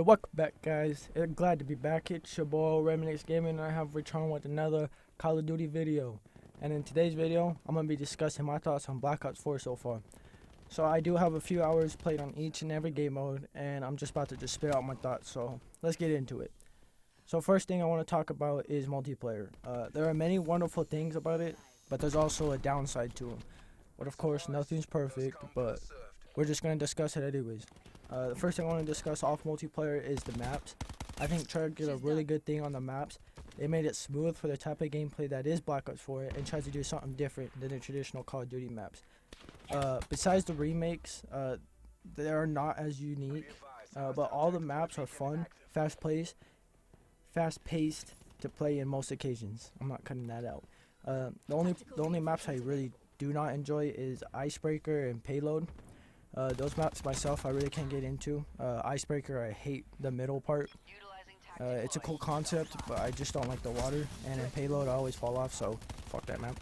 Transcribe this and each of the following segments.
Welcome back, guys. Glad to be back. It's your boy Remnix Gaming, and I have returned with another Call of Duty video. And in today's video, I'm gonna be discussing my thoughts on Black Ops 4 so far. So I do have a few hours played on each and every game mode, and I'm just about to just spit out my thoughts. So let's get into it. So first thing I want to talk about is multiplayer. There are many wonderful things about it, but there's also a downside to them. But of course, nothing's perfect, but we're just gonna discuss it anyways. The first thing I want to discuss off multiplayer is the maps. I think Treyarch did a really good thing on the maps. They made it smooth for the type of gameplay that is Black Ops 4 and tries to do something different than the traditional Call of Duty maps. Besides the remakes, they are not as unique, but all the maps are fun, fast-paced to play in most occasions. I'm not cutting that out. The only maps I really do not enjoy is Icebreaker and Payload. Those maps myself I really can't get into. Icebreaker, I hate the middle part. It's a cool concept, but I just don't like the water. And in Payload, I always fall off, so fuck that map.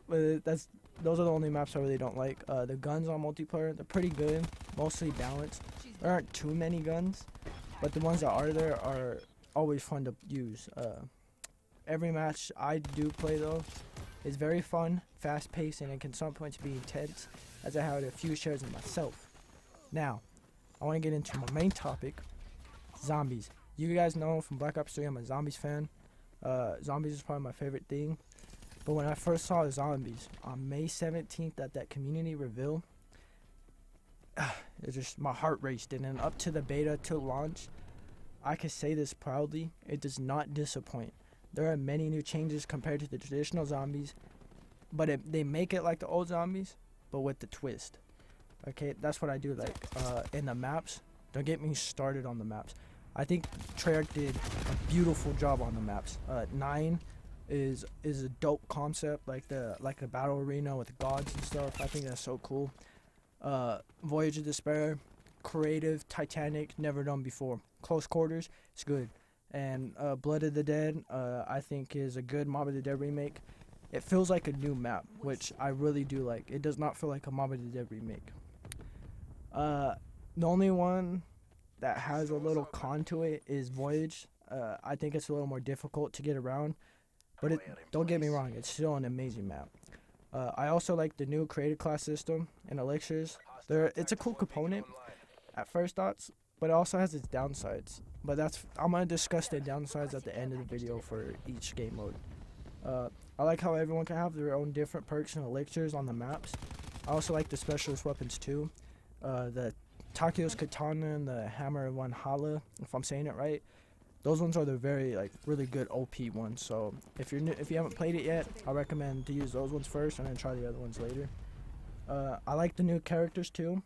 But those are the only maps I really don't like. The guns on multiplayer, they're pretty good, mostly balanced. There aren't too many guns, but the ones that are there are always fun to use. Every match I do play though is very fun, fast-paced, and it can some points be intense, as I had a few shares of myself. Now, I want to get into my main topic, zombies. You guys know from Black Ops 3 I'm a zombies fan. Zombies is probably my favorite thing. But when I first saw the zombies on May 17th at that community reveal, it just, my heart raced. And then up to the beta till launch, I can say this proudly, it does not disappoint. There are many new changes compared to the traditional zombies, but they make it like the old zombies, but with the twist. Okay, that's what I do like. In the maps, don't get me started on the maps. I think Treyarch did a beautiful job on the maps. 9 is a dope concept, like the battle arena with gods and stuff. I think that's so cool. Voyage of Despair, creative, Titanic, never done before. Close quarters, it's good. And Blood of the Dead, I think is a good Mob of the Dead remake. It feels like a new map, which I really do like. It does not feel like a Mob of the Dead remake. The only one that has a little con to it is Voyage. I think it's a little more difficult to get around, but don't get me wrong, it's still an amazing map. I also like the new creative class system and elixirs. It's a cool component at first thoughts, but it also has its downsides. But I'm gonna discuss the downsides at the end of the video for each game mode. I like how everyone can have their own different perks and elixirs on the maps. I also like the specialist weapons too. The Takio's Katana and the Hammer of Valhalla, if I'm saying it right. Those ones are the really good OP ones. So if you haven't played it yet, I recommend to use those ones first and then try the other ones later. I like the new characters too,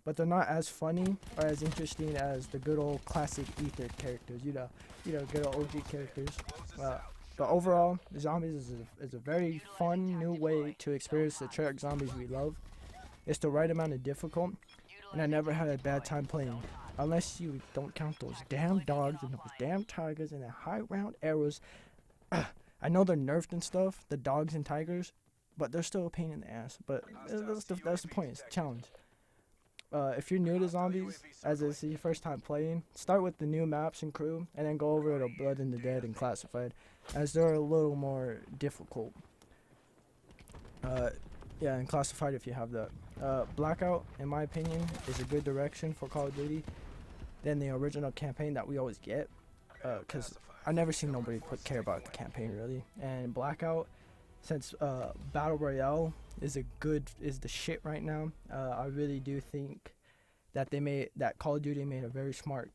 but they're not as funny or as interesting as the good old classic Ether characters. You know, good old OG characters. But overall, Zombies is a very fun new way to experience the Treyarch zombies we love. It's the right amount of difficult, and I never had a bad time playing. Unless you don't count those damn dogs and those damn tigers and the high round arrows. I know they're nerfed and stuff, the dogs and tigers, but they're still a pain in the ass. But that's the point, it's a challenge. If you're new to zombies, as it's your first time playing, start with the new maps and crew, and then go over to Blood and the Dead and Classified, as they're a little more difficult. Yeah, and Classified if you have that. Blackout, in my opinion, is a good direction for Call of Duty than the original campaign that we always get, because I never seen nobody care about the campaign really. And Blackout, since Battle Royale is the shit right now, I really do think that Call of Duty made a very smart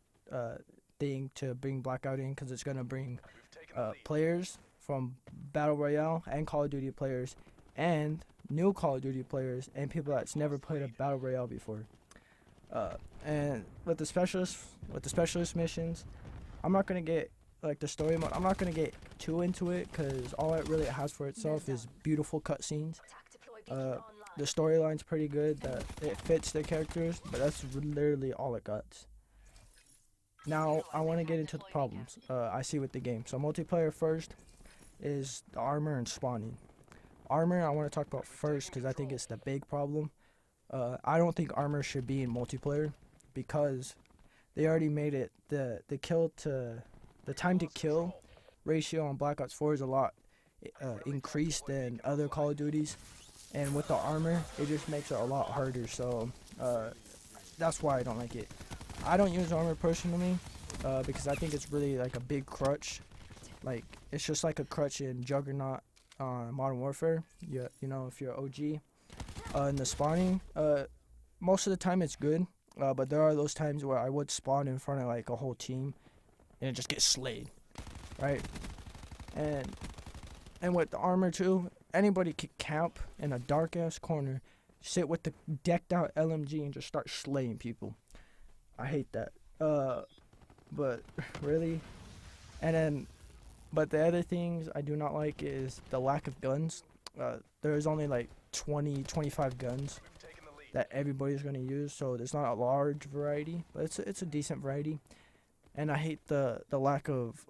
thing to bring Blackout in, because it's gonna bring players from Battle Royale and Call of Duty players and new Call of Duty players and people that's never played a Battle Royale before. And with the specialist missions, I'm not gonna get like the story mode. I'm not gonna get too into it, because all it really has for itself is beautiful cutscenes. The storyline's pretty good, that it fits the characters, but that's literally all it got. Now I want to get into the problems I see with the game. So multiplayer first is the armor and spawning. Armor I want to talk about first, because I think it's the big problem. I don't think armor should be in multiplayer. because they already made it the time to kill ratio on Black Ops 4 is a lot increased than other Call of Duties, and with the armor, it just makes it a lot harder. So that's why I don't like it. I don't use armor personally because I think it's really like a big crutch. Like it's just like a crutch in Juggernaut Modern Warfare. Yeah, you know, if you're OG in the spawning, most of the time it's good. But there are those times where I would spawn in front of like a whole team and it just gets slayed, right? And with the armor too, anybody could camp in a dark ass corner, sit with the decked out LMG and just start slaying people. I hate that. But really, and then, but the other things I do not like is the lack of guns. There's only like 20, 25 guns that everybody's gonna use, so there's not a large variety, but it's a decent variety. And I hate the lack of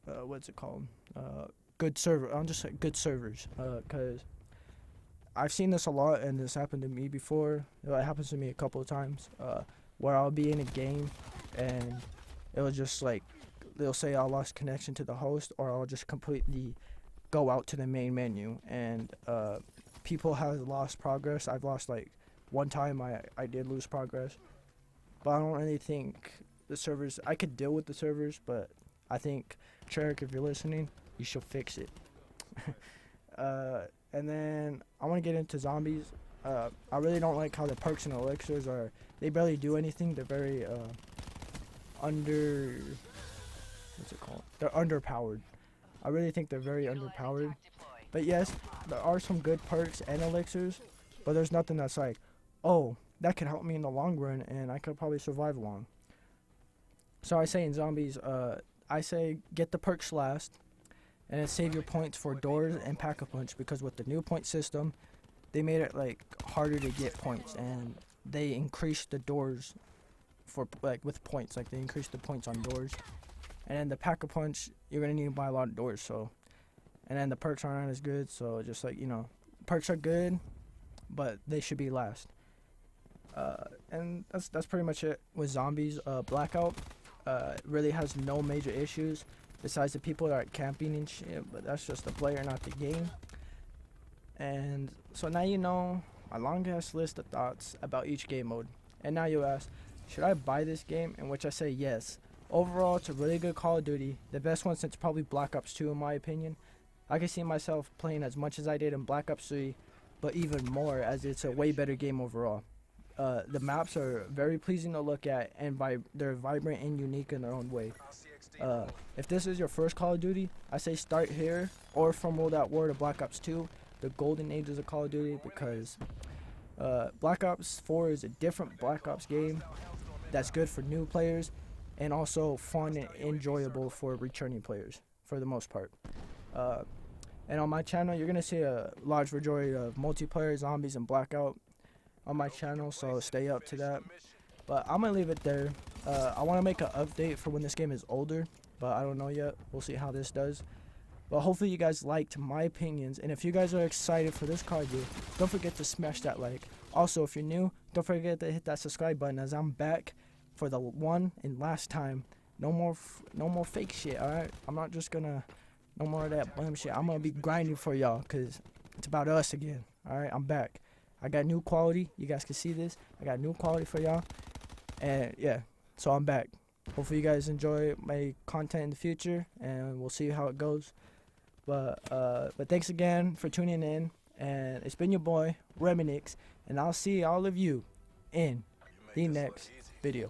what's it called? Good server. I'm just saying good servers, cause I've seen this a lot, and this happened to me before. It happens to me a couple of times, where I'll be in a game, and it'll just like they'll say I lost connection to the host, or I'll just completely go out to the main menu, and people have lost progress. I've lost like one time. I did lose progress, but I don't really think the servers. I could deal with the servers, but I think Treyarch, if you're listening, you should fix it. And then I want to get into zombies. I really don't like how the perks and elixirs are. They barely do anything. They're very under. What's it called? They're underpowered. I really think they're very underpowered. But yes, there are some good perks and elixirs, but there's nothing that's like, oh, that could help me in the long run, and I could probably survive long. So I say in zombies, I say get the perks last, and then save your points for doors and pack-a-punch, because with the new point system, they made it like harder to get points, and they increased the doors for like with points, like they increased the points on doors. And then the pack-a-punch, you're gonna need to buy a lot of doors. So, and then the perks aren't as good. So just like, you know, perks are good, but they should be last. And that's pretty much it with zombies. Blackout really has no major issues besides the people that are camping and shit. But that's just the player, not the game. And so now you know my long ass list of thoughts about each game mode. And now you ask, should I buy this game? In which I say yes. Overall, it's a really good Call of Duty. The best one since probably Black Ops 2 in my opinion. I can see myself playing as much as I did in Black Ops 3, but even more, as it's a way better game overall. The maps are very pleasing to look at, and they're vibrant and unique in their own way. If this is your first Call of Duty, I say start here, or from World at War to Black Ops 2, the golden ages of Call of Duty, because Black Ops 4 is a different Black Ops game that's good for new players, and also fun and enjoyable for returning players for the most part. And on my channel, you're going to see a large majority of multiplayer, zombies, and Blackout on my channel, so stay up to that. But I'm going to leave it there. I want to make an update for when this game is older, but I don't know yet. We'll see how this does. But hopefully you guys liked my opinions, and if you guys are excited for this card game, don't forget to smash that like. Also, if you're new, don't forget to hit that subscribe button, as I'm back for the one and last time. No more fake shit, alright? I'm not just gonna, no more of that bum shit. I'm gonna be grinding for y'all, because it's about us again, alright? I'm back. I got new quality. You guys can see this. I got new quality for y'all. And yeah, so I'm back. Hopefully you guys enjoy my content in the future, and we'll see how it goes. But thanks again for tuning in, and it's been your boy, Reminix, and I'll see all of you in the next video.